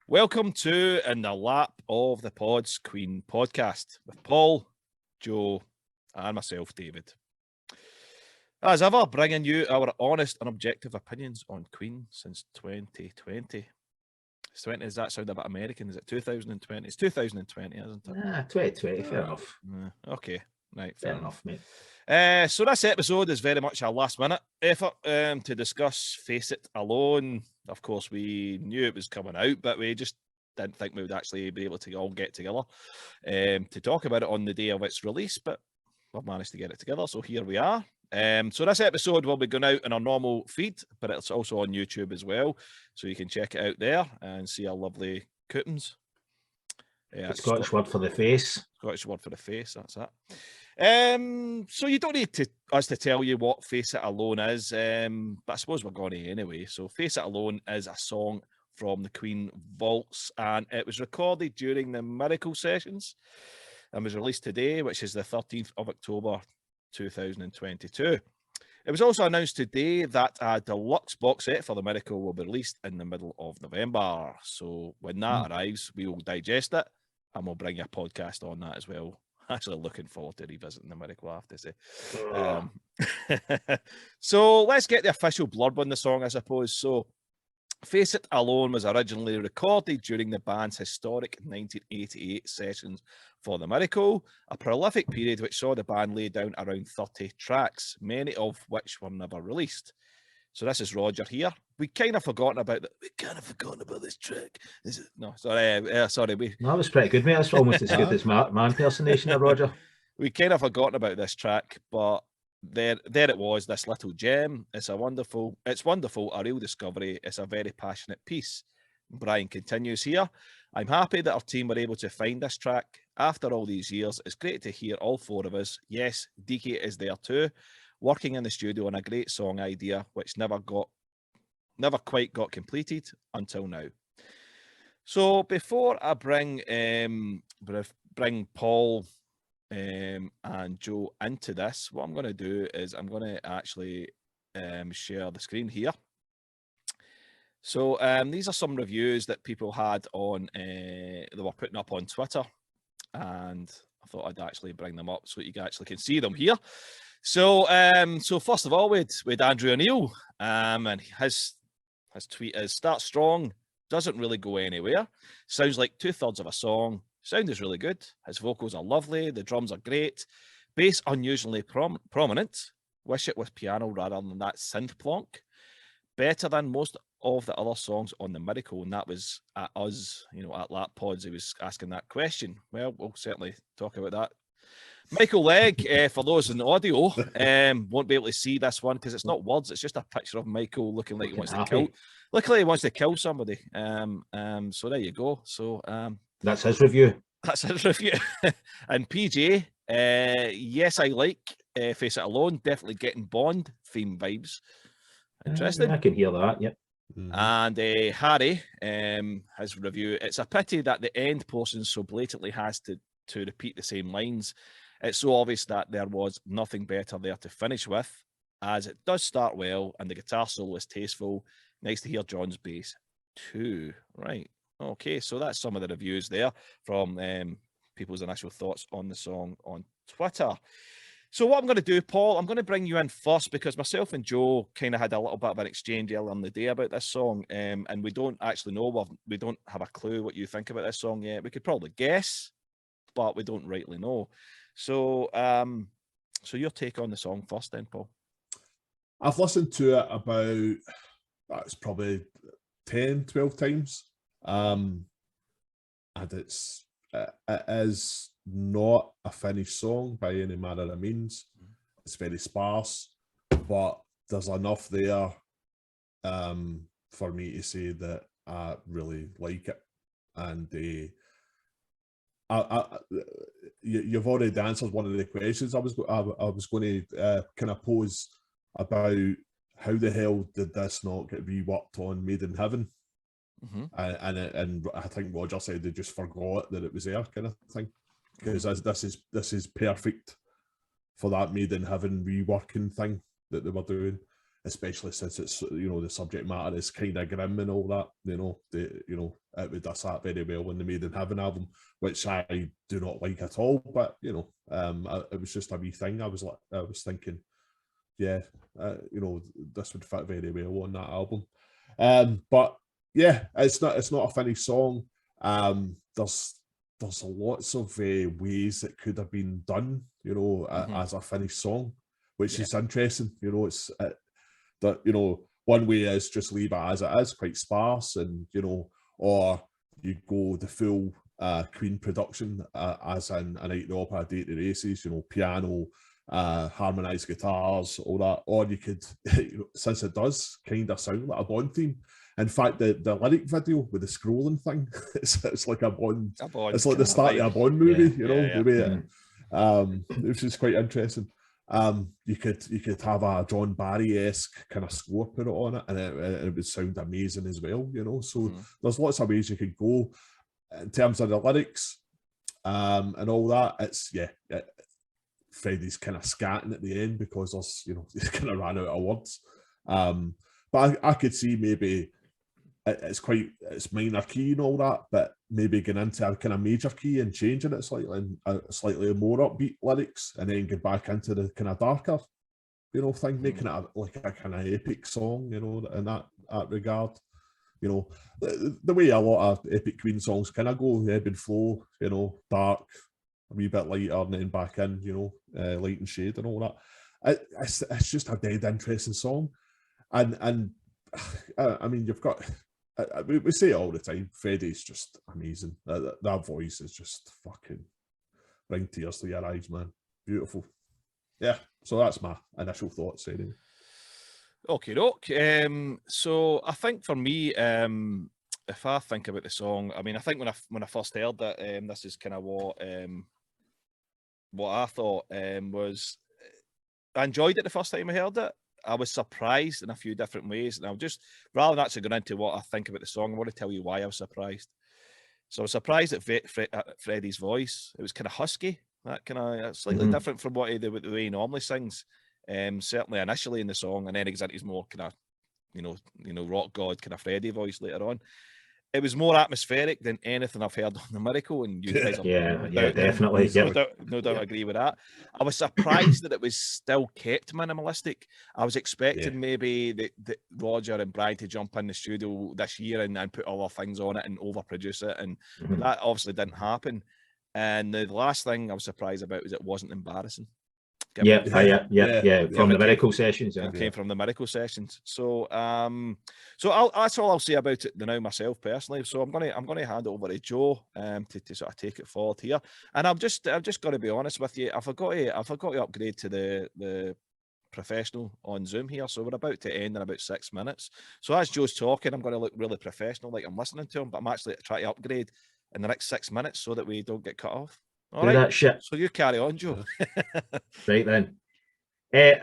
Welcome to In the Lap of the Pods Queen podcast with Paul, Joe, and myself, David. As ever, bringing you our honest and objective opinions on Queen since 2020. Does that sound a bit American? Is it 2020? It's 2020, isn't it? 2020, fair enough. Okay, right, fair enough, mate. So this episode is very much a last-minute effort to discuss Face It Alone. Of course, we knew it was coming out, but we just didn't think we would actually be able to all get together to talk about it on the day of its release, but we've managed to get it together, so here we are. So this episode will be going out in our normal feed, but it's also on YouTube as well, so you can check it out there and see our lovely coupons. The Scottish word for the face. Scottish word for the face, that's it. So you don't need us to tell you what Face It Alone is, but I suppose we're going to anyway. So Face It Alone is a song from the Queen vaults, and it was recorded during the Miracle sessions and was released today, which is the 13th of October 2022. It was also announced today that a deluxe box set for the Miracle will be released in the middle of November. So when that arrives, we will digest it and we'll bring you a podcast on that as well. Actually looking forward to revisiting the Miracle, I have to say. So let's get the official blurb on the song, I suppose. So Face It Alone was originally recorded during the band's historic 1988 sessions for the Miracle, a prolific period which saw the band lay down around 30 tracks, many of which were never released. So this is Roger here. We kind of forgotten about this track. Is it? No, sorry. Sorry. No, that was pretty good, mate. That's almost as good as my impersonation of Roger. We kind of forgotten about this track, but there it was, this little gem. It's wonderful, a real discovery. It's a very passionate piece. Brian continues here. I'm happy that our team were able to find this track. After all these years, it's great to hear all four of us. Yes, DK is there too, working in the studio on a great song idea, which never quite got completed until now. So before I bring Paul and Joe into this, what I'm going to do is I'm going to actually share the screen here. So these are some reviews that people had on they were putting up on Twitter, and I thought I'd actually bring them up so you guys actually can see them here. So so first of all, with Andrew O'Neill, and his tweet is, "Start strong, doesn't really go anywhere. Sounds like 2/3 of a song. Sound is really good. His vocals are lovely. The drums are great. Bass unusually prominent. Wish it was piano rather than that synth plonk. Better than most of the other songs on the Miracle." And that was at us, at Lap Pods. He was asking that question. Well, we'll certainly talk about that. Michael Legg, for those in the audio, won't be able to see this one because it's not words. It's just a picture of Michael looking like he wants to kill. Luckily, he wants to kill somebody. So there you go. So that's his review. That's his review. And PJ, yes, I like Face It Alone. Definitely getting Bond theme vibes. Interesting. I can hear that. Yep. And Harry, his review. It's a pity that the end portion so blatantly has to repeat the same lines. It's so obvious that there was nothing better there to finish with, as it does start well and the guitar solo is tasteful. Nice to hear John's bass too. Right. Okay, so that's some of the reviews there from people's initial thoughts on the song on Twitter. So what I'm going to do, Paul, I'm going to bring you in first because myself and Joe kind of had a little bit of an exchange earlier in the day about this song, and we don't actually know, we don't have a clue what you think about this song yet. We could probably guess, but we don't rightly know. So so your take on the song first then, Paul. I've listened to it about, that's probably 10, 12 times. And it is not a finished song by any manner of means. It's very sparse, but there's enough there for me to say that I really like it. And you've already answered one of the questions I was going to kind of pose about how the hell did this not get reworked on Made in Heaven. And I think Roger said they just forgot that it was there, kind of thing, because this is perfect for that Made in Heaven reworking thing that they were doing. especially since it's, you know, the subject matter is kind of grim and all that, you know, it would have sat very well in the Made in Heaven album, which I do not like at all, but, you know, it was just a wee thing. I was thinking, yeah, you know, this would fit very well on that album. But yeah, it's not a finished song. There's lots of ways it could have been done, you know, as a finished song, which is interesting. You know, it's that, you know, one way is just leave it as it is, quite sparse, and, you know, or you go the full Queen production, as in A Night at the Opera, A Day at the Races, you know, piano, harmonised guitars, all that. Or you could, you know, since it does kind of sound like a Bond theme. In fact, the lyric video with the scrolling thing, it's like a Bond. It's like the start of a Bond movie, you know, the way it was just quite interesting. You could have a John Barry-esque kind of score put it on it, and it would sound amazing as well, you know. So there's lots of ways you could go in terms of the lyrics, and all that. It's Freddie's kind of scatting at the end because there's, you know, he's kind of ran out of words. But I could see maybe it's minor key and all that, but maybe getting into a kind of major key and changing it slightly, and slightly more upbeat lyrics, and then get back into the kind of darker, you know, thing, making it like a kind of epic song, you know, in that regard. You know, the way a lot of epic Queen songs kind of go, ebb and flow, you know, dark, a wee bit lighter, and then back in, you know, light and shade and all that. It's just a dead interesting song, and I mean, you've got. We say it all the time, Freddie's just amazing. That voice is just fucking bring tears to your eyes, man. Beautiful. Yeah, so that's my initial thoughts anyway. Okay, doke. So I think for me, if I think about the song, I mean, I think when I first heard that, this is kind of what I thought was. I enjoyed it the first time I heard it. I was surprised in a few different ways, and I'll just, rather than actually going into what I think about the song, I want to tell you why I was surprised. So I was surprised at Freddie's voice. It was kind of husky, that kind of slightly different from the way he normally sings. Certainly initially in the song, and then he gets into his more kind of, you know, rock god kind of Freddie voice later on. It was more atmospheric than anything I've heard on The Miracle, and you guys definitely. No doubt agree with that. I was surprised that it was still kept minimalistic. I was expecting maybe that Roger and Brian to jump in the studio this year and put other things on it and overproduce it, and that obviously didn't happen. And the last thing I was surprised about was it wasn't embarrassing. From the medical sessions. It came from the medical sessions. So that's all I'll say about it now myself personally. So I'm gonna hand it over to Joe to sort of take it forward here. And I'm just going to be honest with you. I forgot to upgrade to the professional on Zoom here. So we're about to end in about 6 minutes. So as Joe's talking, I'm going to look really professional, like I'm listening to him, but I'm actually trying to upgrade in the next 6 minutes so that we don't get cut off. All right. That shit. So you carry on, Joe. Right then.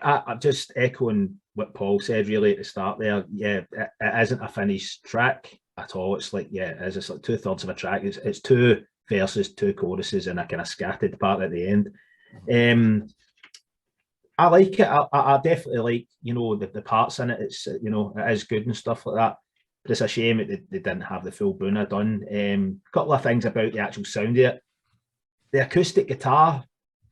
I'm just echoing what Paul said really at the start there. Yeah, it isn't a finished track at all. It's like, it's like 2/3 of a track. It's 2 verses, 2 choruses, and a kind of scattered part at the end. I like it. I definitely like, you know, the parts in it. It's, you know, it is good and stuff like that. But it's a shame that they didn't have the full Boona done. A couple of things about the actual sound of it. The acoustic guitar,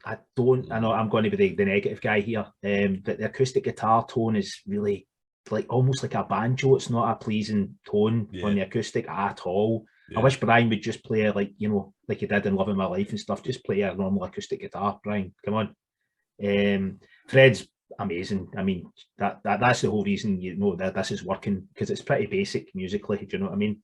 I know I'm going to be the negative guy here, but the acoustic guitar tone is really like almost like a banjo. It's not a pleasing tone on the acoustic at all. I wish Brian would just play like, you know, like he did in Loving My Life and stuff. Just play a normal acoustic guitar, Brian. Come on. Fred's amazing. I mean, that's the whole reason, you know, that this is working, because it's pretty basic musically. Do you know what I mean?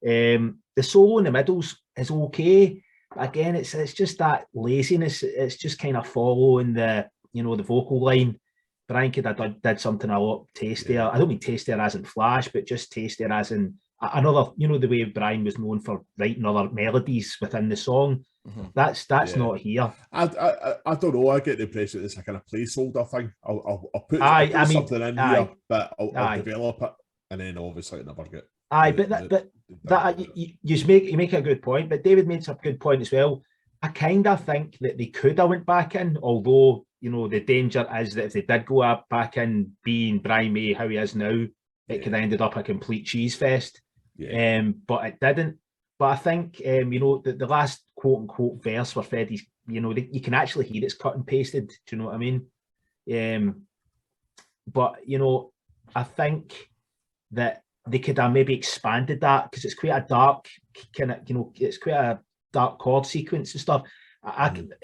The solo in the middles is okay. Again, it's just that laziness. It's just kind of following the, you know, the vocal line. Brian could have did something a lot tastier. I don't mean tastier as in Flash, but just tastier as in another, you know, the way Brian was known for writing other melodies within the song. That's not here. I don't know. I get the impression that it's a kind of placeholder thing. I'll put something in here, but I'll develop it, and then obviously I never get. You make a good point, but David made some good point as well. I kind of think that they could have went back in, although you know, the danger is that if they did go up back in being Brian May, how he is now, it could have ended up a complete cheese fest. Yeah. But it didn't. But I think, you know, the last quote unquote verse where Freddie's, you know, you can actually hear it's cut and pasted. Do you know what I mean? But, you know, I think that they could have maybe expanded that because it's quite a dark kind of, you know, it's quite a dark chord sequence and stuff.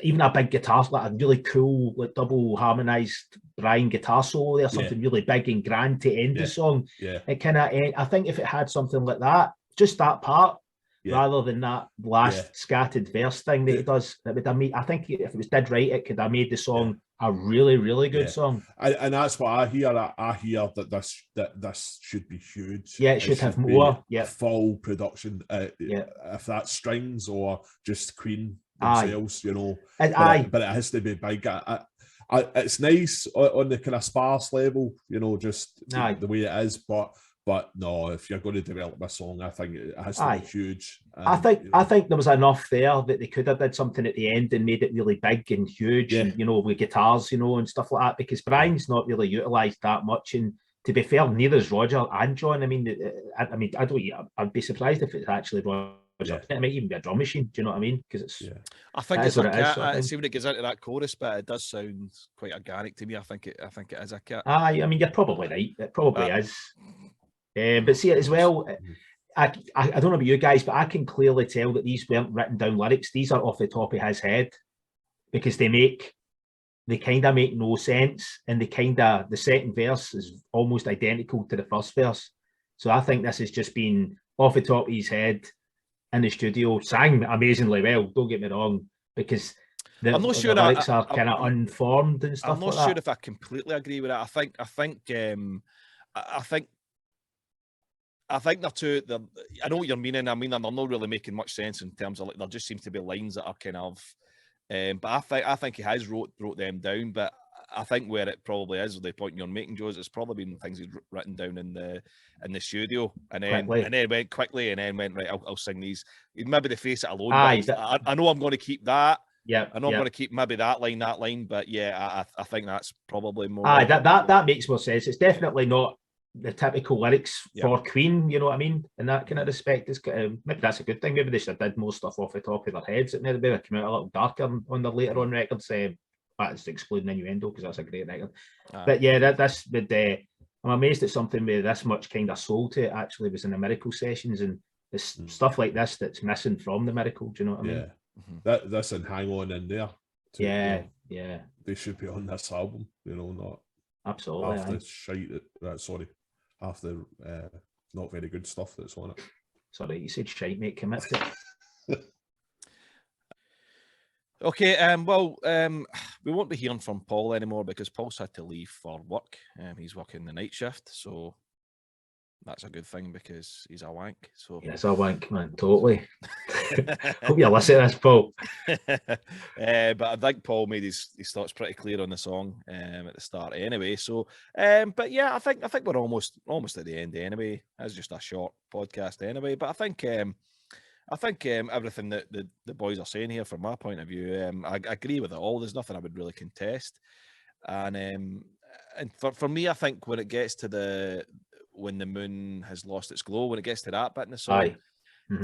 Even a big guitar, like a really cool, like double harmonized Brian guitar solo there, something really big and grand to end the song. It kind of, I think if it had something like that, just that part, rather than that last scattered verse thing that it does, it would have made, I think if it was did right, it could have made the song a really, really good song. And that's what I hear. I hear that this should be huge. Yeah, it should have more. Yeah, full production. If that's strings or just Queen themselves, you know. But it has to be big. It's nice on the kind of sparse level, you know, just the way it is. But no, if you're going to develop a song, I think it has to be huge. I think there was enough there that they could have did something at the end and made it really big and huge, and, you know, with guitars, you know, and stuff like that. Because Brian's not really utilised that much, and to be fair, neither is Roger and John. I mean, I'd be surprised if it's actually Roger. It might even be a drum machine. Do you know what I mean? Because it's. I think it's a cat. See when it gets into that chorus bit, it does sound quite organic to me. I think it is a cat. I mean, you're probably right. It probably is. But see, as well, I don't know about you guys, but I can clearly tell that these weren't written down lyrics. These are off the top of his head, because they kind of make no sense, and the second verse is almost identical to the first verse. So I think this has just been off the top of his head in the studio, sang amazingly well. Don't get me wrong, because I'm not sure the lyrics are kind of unformed and stuff. I'm not sure if I completely agree with that. I think they're too. I know what you're meaning. I mean, they're not really making much sense in terms of, like, there just seems to be lines that are kind of. But I think he has wrote them down. But I think where it probably is, the point you're making, Joe, is it's probably been things he's written down in the studio, and then went quickly, and then went right. I'll sing these. Maybe the face it alone. I know I'm going to keep that. Yeah, I know I'm going to keep maybe that line. But yeah, I think that's probably more. That makes more sense. It's definitely not the typical lyrics for Queen, you know what I mean? In that kind of respect, is maybe that's a good thing. Maybe they should have did more stuff off the top of their heads. It maybe have come out a little darker on the later on records. That's excluding Innuendo, because that's a great record. But yeah, I'm amazed at something with this much kind of soul to it actually was in the Miracle sessions, and it's stuff like this that's missing from the Miracle. Do you know what I mean? That's and Hang On in there. Yeah. They should be on this album, you know, not absolutely half the shite half the not very good stuff that's on it. Sorry, you said shite, mate. Commit to it. Okay, we won't be hearing from Paul anymore because Paul's had to leave for work. He's working the night shift, so that's a good thing because he's a wank. So yeah, he's a wank, man. Totally. Hope you listen to this, Paul. But I think Paul made his thoughts pretty clear on the song at the start anyway. So, but yeah, I think we're almost at the end anyway. It's just a short podcast anyway. But I think everything that the boys are saying here, from my point of view, I agree with it all. There's nothing I would really contest. And for me, I think when it gets to when the moon has lost its glow, when it gets to that bit in the song,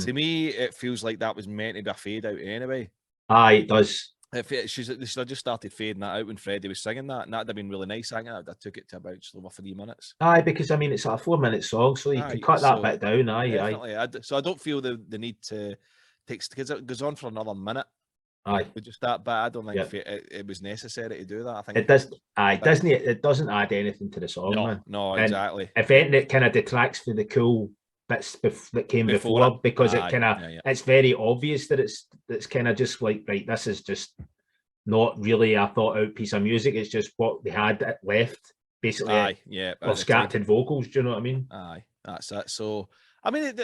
to me, it feels like that was meant to be a fade out anyway. It does. They should have just started fading that out when Freddie was singing that, and that'd have been really nice. I took it to about just over 3 minutes. Because I mean, it's a 4-minute song, so you can cut that bit down. Definitely. So I don't feel the need to take, because it goes on for another minute. With just that bit, I don't think it was necessary to do that. I think it does. It doesn't add anything to the song, man. No, exactly. If anything, it kind of detracts from the cool bits that came before because it kind of it's very obvious that it's kind of just like, right, this is just not really a thought out piece of music. It's just what they had left, basically. Or scattered vocals. Do you know what I mean? That's it. So I mean,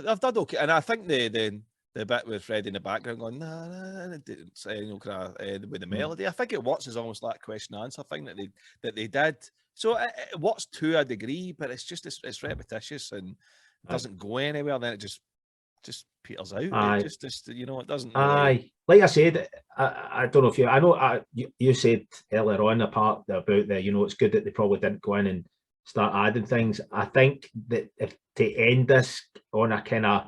I've done okay, and I think the bit with Freddie in the background going with the melody, I think it works as almost like question answer thing that they did. So it works to a degree, but it's just it's repetitious and it doesn't go anywhere. Then it just peters out. Aye. It just you know, it doesn't really. Aye, like I said, I don't know if I know you said earlier on the part about the, you know, it's good that they probably didn't go in and start adding things. I think that if to end this on a kind of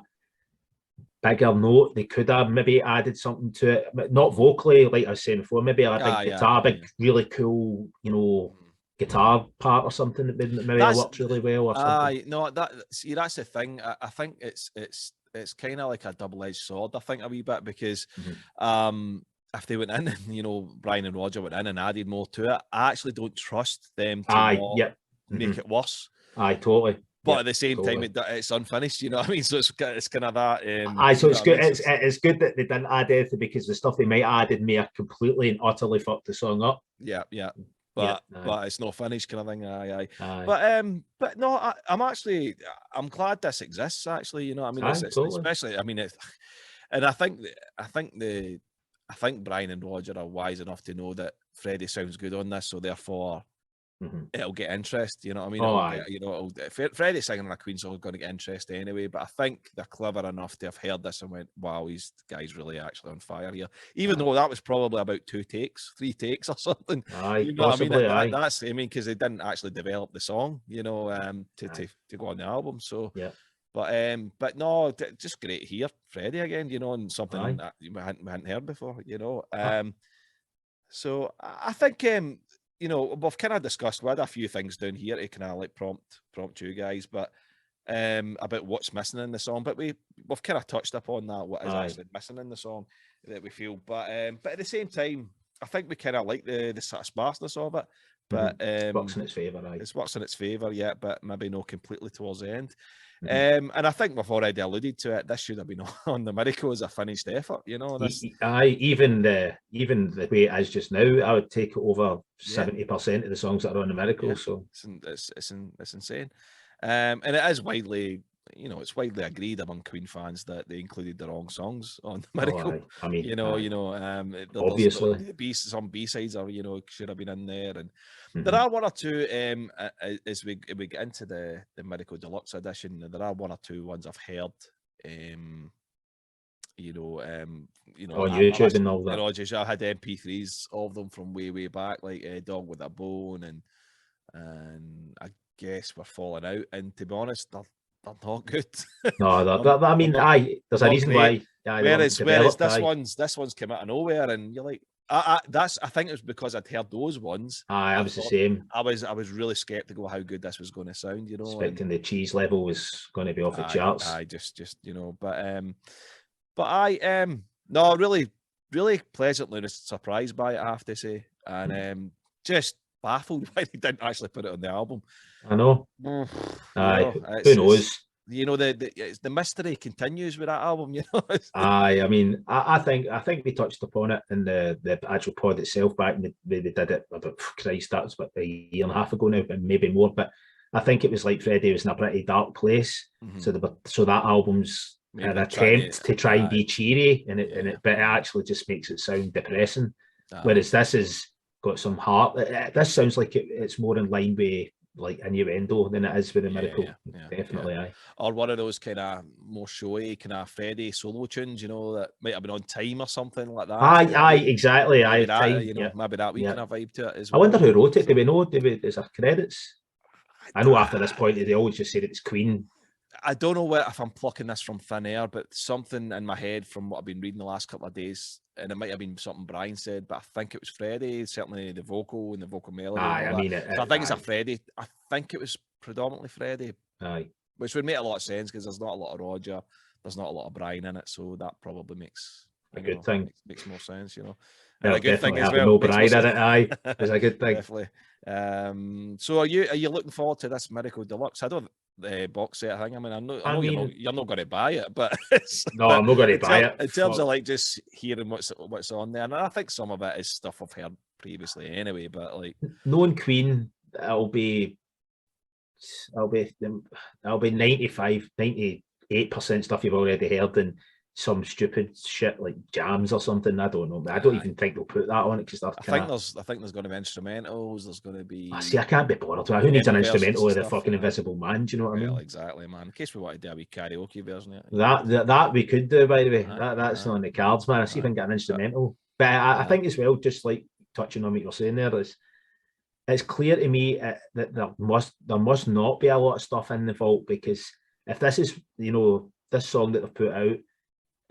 bigger note, they could have maybe added something to it, but not vocally, like I was saying before, maybe a big guitar, big really cool, you know, guitar part or something that maybe worked really well or something. No, that's the thing. I think it's kind of like a double-edged sword, I think, a wee bit, because if they went in and, you know, Brian and Roger went in and added more to it, I actually don't trust them to make it worse. Aye, totally. But at the same time, it's unfinished, you know what I mean? So it's kind of that. So it's good. It's good that they didn't add anything, because the stuff they might have added may have completely and utterly fucked the song up. Yeah. But it's not finished, kind of thing. Aye. But no, I'm glad this exists. Actually, you know, I mean, especially, I mean, and I think Brian and Roger are wise enough to know that Freddie sounds good on this, so therefore it'll get interest. You know what I mean? Freddie singing on a Queen song is going to get interest anyway. But I think they're clever enough to have heard this and went, "Wow, this guy's really actually on fire here." Even though that was probably about 3 takes or something. You know possibly, what I mean? That's because they didn't actually develop the song, you know, to go on the album. So yeah. But no, just great to hear Freddie again, you know, and something that we hadn't heard before, you know. So I think you know, we've kind of discussed, we had a few things down here to kind of like prompt you guys, but about what's missing in the song. But we've kind of touched upon that, what is actually missing in the song that we feel. But at the same time, I think we kind of like the sort of sparseness of it. But it works in its favour, It works in its favour, yeah, but maybe not completely towards the end. And I think we've already alluded to it. This should have been on the Miracle as a finished effort, you know. Even the way it is just now, I would take it over 70% of the songs that are on the Miracle. So it's insane. And it is widely, you know, it's widely agreed among Queen fans that they included the wrong songs on the Miracle. I mean, obviously, some B-sides are, you know, should have been in there, and there are one or two. As we get into the Miracle Deluxe edition, there are one or two ones I've heard. You know, on YouTube and all that. I had MP3s of them from way back, like Dog with a Bone, and I guess we're falling out. And to be honest, they're not good. No, I mean, there's a reason why. Whereas this one's come out of nowhere, and you're like, I think it was because I'd heard those ones. I was the same. I was really skeptical how good this was going to sound, you know. Expecting the cheese level was going to be off the charts. Just you know, but no, really pleasantly surprised by it, I have to say, and just baffled why they didn't actually put it on the album. I know. Who knows? You know, the mystery continues with that album, you know. I mean, I think we touched upon it in the actual pod itself back in they did it about, Christ, that was about a year and a half ago now, and maybe more. But I think it was like Freddie was in a pretty dark place, so that album's an attempt to try and be cheery, but it actually just makes it sound depressing. Whereas this has got some heart. This sounds like it's more in line with like innuendo than it is with the Miracle. Definitely, aye. Or one of those kind of more showy kind of Freddie solo tunes, you know, that might have been on Time or something like that. Aye, exactly. Maybe that, you know, maybe that we kind of vibe to it as well. I wonder who wrote it. Do we know? Is there credits? I know after this point they always just said it's Queen. I don't know if I'm plucking this from thin air, but something in my head from what I've been reading the last couple of days, and it might have been something Brian said, but I think it was Freddie, certainly the vocal and the vocal melody. I mean, so I think it's a Freddie. I think it was predominantly Freddie. Aye. Which would make a lot of sense because there's not a lot of Roger, there's not a lot of Brian in it, so that probably makes a good thing. Makes more sense, you know. And a good thing as well. No Brian in it, aye, is a good thing. Definitely. So are you looking forward to this Miracle Deluxe? I don't. The box set thing. I mean, I know you're not going to buy it, but no, I'm not going to buy it. In terms of like just hearing what's on there, and I think some of it is stuff I've heard previously anyway. But like knowing Queen, it'll be 95, 98% stuff you've already heard, and some stupid shit like jams or something. I don't know. I don't even think they'll put that on it because they're kind of. I think there's going to be instrumentals. There's going to be. See, I can't be bothered. Who needs an instrumental with a stuff, fucking Invisible Man? Do you know what I mean? Exactly, man. In case we want to do a wee karaoke version of it. That we could do, by the way. That's not on the cards, man. I see if I can get an instrumental. But I think as well, just like touching on what you're saying there, it's clear to me that there must not be a lot of stuff in the vault, because if this is, this song that they've put out,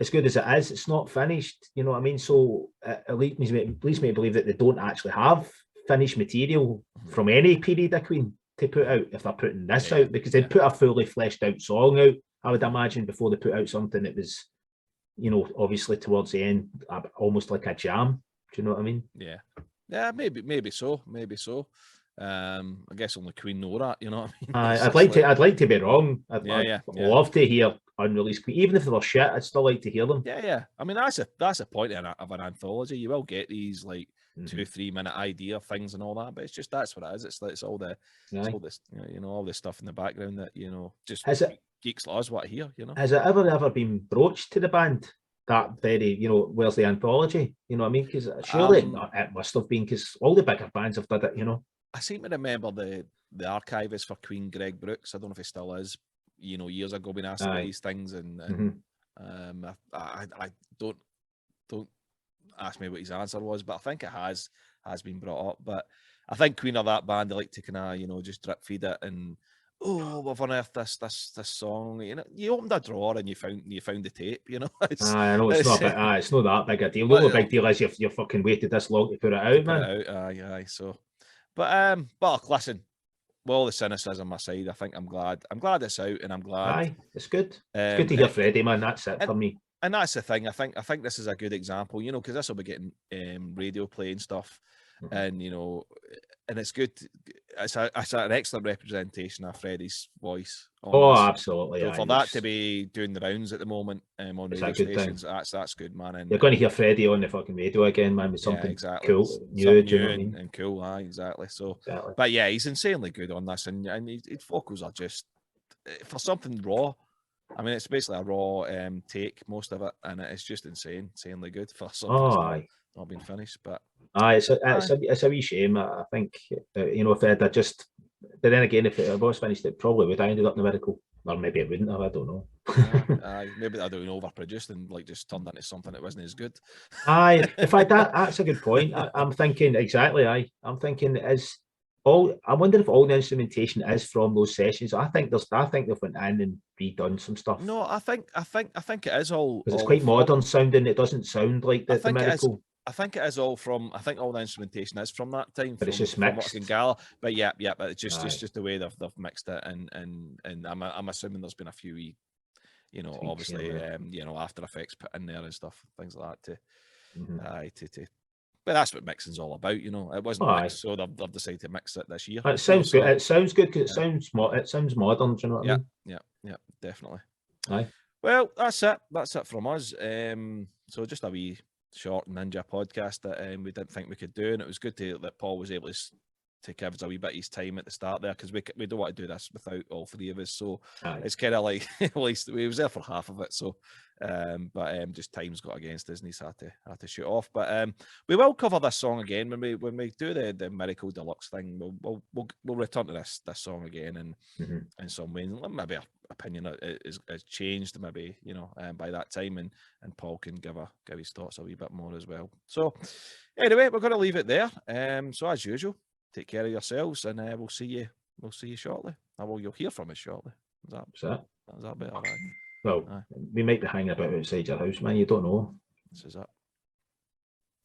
as good as it is, it's not finished. You know what I mean? So it leads me to believe that they don't actually have finished material from any period of Queen to put out if they're putting this out, because they'd put a fully fleshed out song out, I would imagine, before they put out something that was, obviously towards the end, almost like a jam. Do you know what I mean? Yeah, maybe so. I guess only Queen know that, you know what I mean? I'd like to be wrong. I'd love to hear unreleased Queen, even if they were shit. I'd still like to hear them. Yeah. I mean, that's a point of an anthology. You will get these like 2-3 minute idea things and all that, but it's just that's what it is. It's all the all this, all this stuff in the background that just geeks like us want to hear. Has it ever been broached to the band? That very, where's the anthology? You know what I mean? Because surely it must have been, because all the bigger bands have done it. I seem to remember the archivist for Queen, Greg Brooks. I don't know if he still is. Years ago, been asked about these things, and I don't ask me what his answer was, but I think it has been brought up. But I think Queen are that band. They like to kind of just drip feed it and. Oh, we've unearthed this song. You opened a drawer and you found the tape. I know it's not that big a deal. The only big deal is you've fucking waited this long to put it out, man. Aye. So, but look, listen. With all the cynicism aside, I think I'm glad it's out, and I'm glad. Aye, it's good. It's good to hear Freddie, man. That's it for me. And that's the thing. I think this is a good example. Because this will be getting radio play and stuff, and and it's good. It's an excellent representation of Freddie's voice. Absolutely. So for that to be doing the rounds at the moment on radio stations, that's good, man. And you're going to hear Freddie on the fucking radio again, man, with something cool, new and cool. Exactly. So, but yeah, he's insanely good on this, and his vocals are just for something raw. I mean, it's basically a raw take, most of it, and it's just insanely good for something not been finished. But it's a wee shame. I think if they had just, but then again, if it was finished, it probably would have ended up in the medical, or maybe it wouldn't have. I don't know. Maybe they're doing overproduced and like just turned into something that wasn't as good. In fact, that's a good point. I'm thinking exactly. I'm thinking I wonder if all the instrumentation is from those sessions. I think they've went in and redone some stuff. No, I think it is all because it's quite modern sounding. It doesn't sound like the medical. I think it is all from. I think all the instrumentation is from that time. But it's just mixed. But yeah. But it's just the way they've mixed it, and I'm assuming there's been a few, tweaks, obviously, After Effects put in there and stuff, things like that to. But that's what mixing's all about, It wasn't mixed, so they've decided to mix it this year. It sounds good. It sounds good because it sounds modern. Do you know what I mean? Yeah, definitely. Aye. Well, that's it. That's it from us. So just a wee short ninja podcast that we didn't think we could do, and it was good that Paul was able to give us a wee bit of his time at the start there, because we don't want to do this without all three of us. So it's kind of like at least we was there for half of it. So, but just time's got against us, and he's had to shoot off. But we will cover this song again when we do the Miracle Deluxe thing. We'll return to this song again, and in some ways, maybe our opinion has changed, maybe by that time, and Paul can give his thoughts a wee bit more as well. So anyway, we're going to leave it there. So as usual, take care of yourselves, and we'll see you shortly. Well, you'll hear from us shortly. Is that better? Right? Well, we might be hanging about outside your house, man. You don't know. This is it.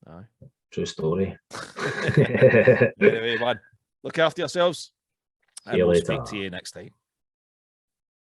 Aye. True story. Anyway, man, look after yourselves, and we'll speak to you next time.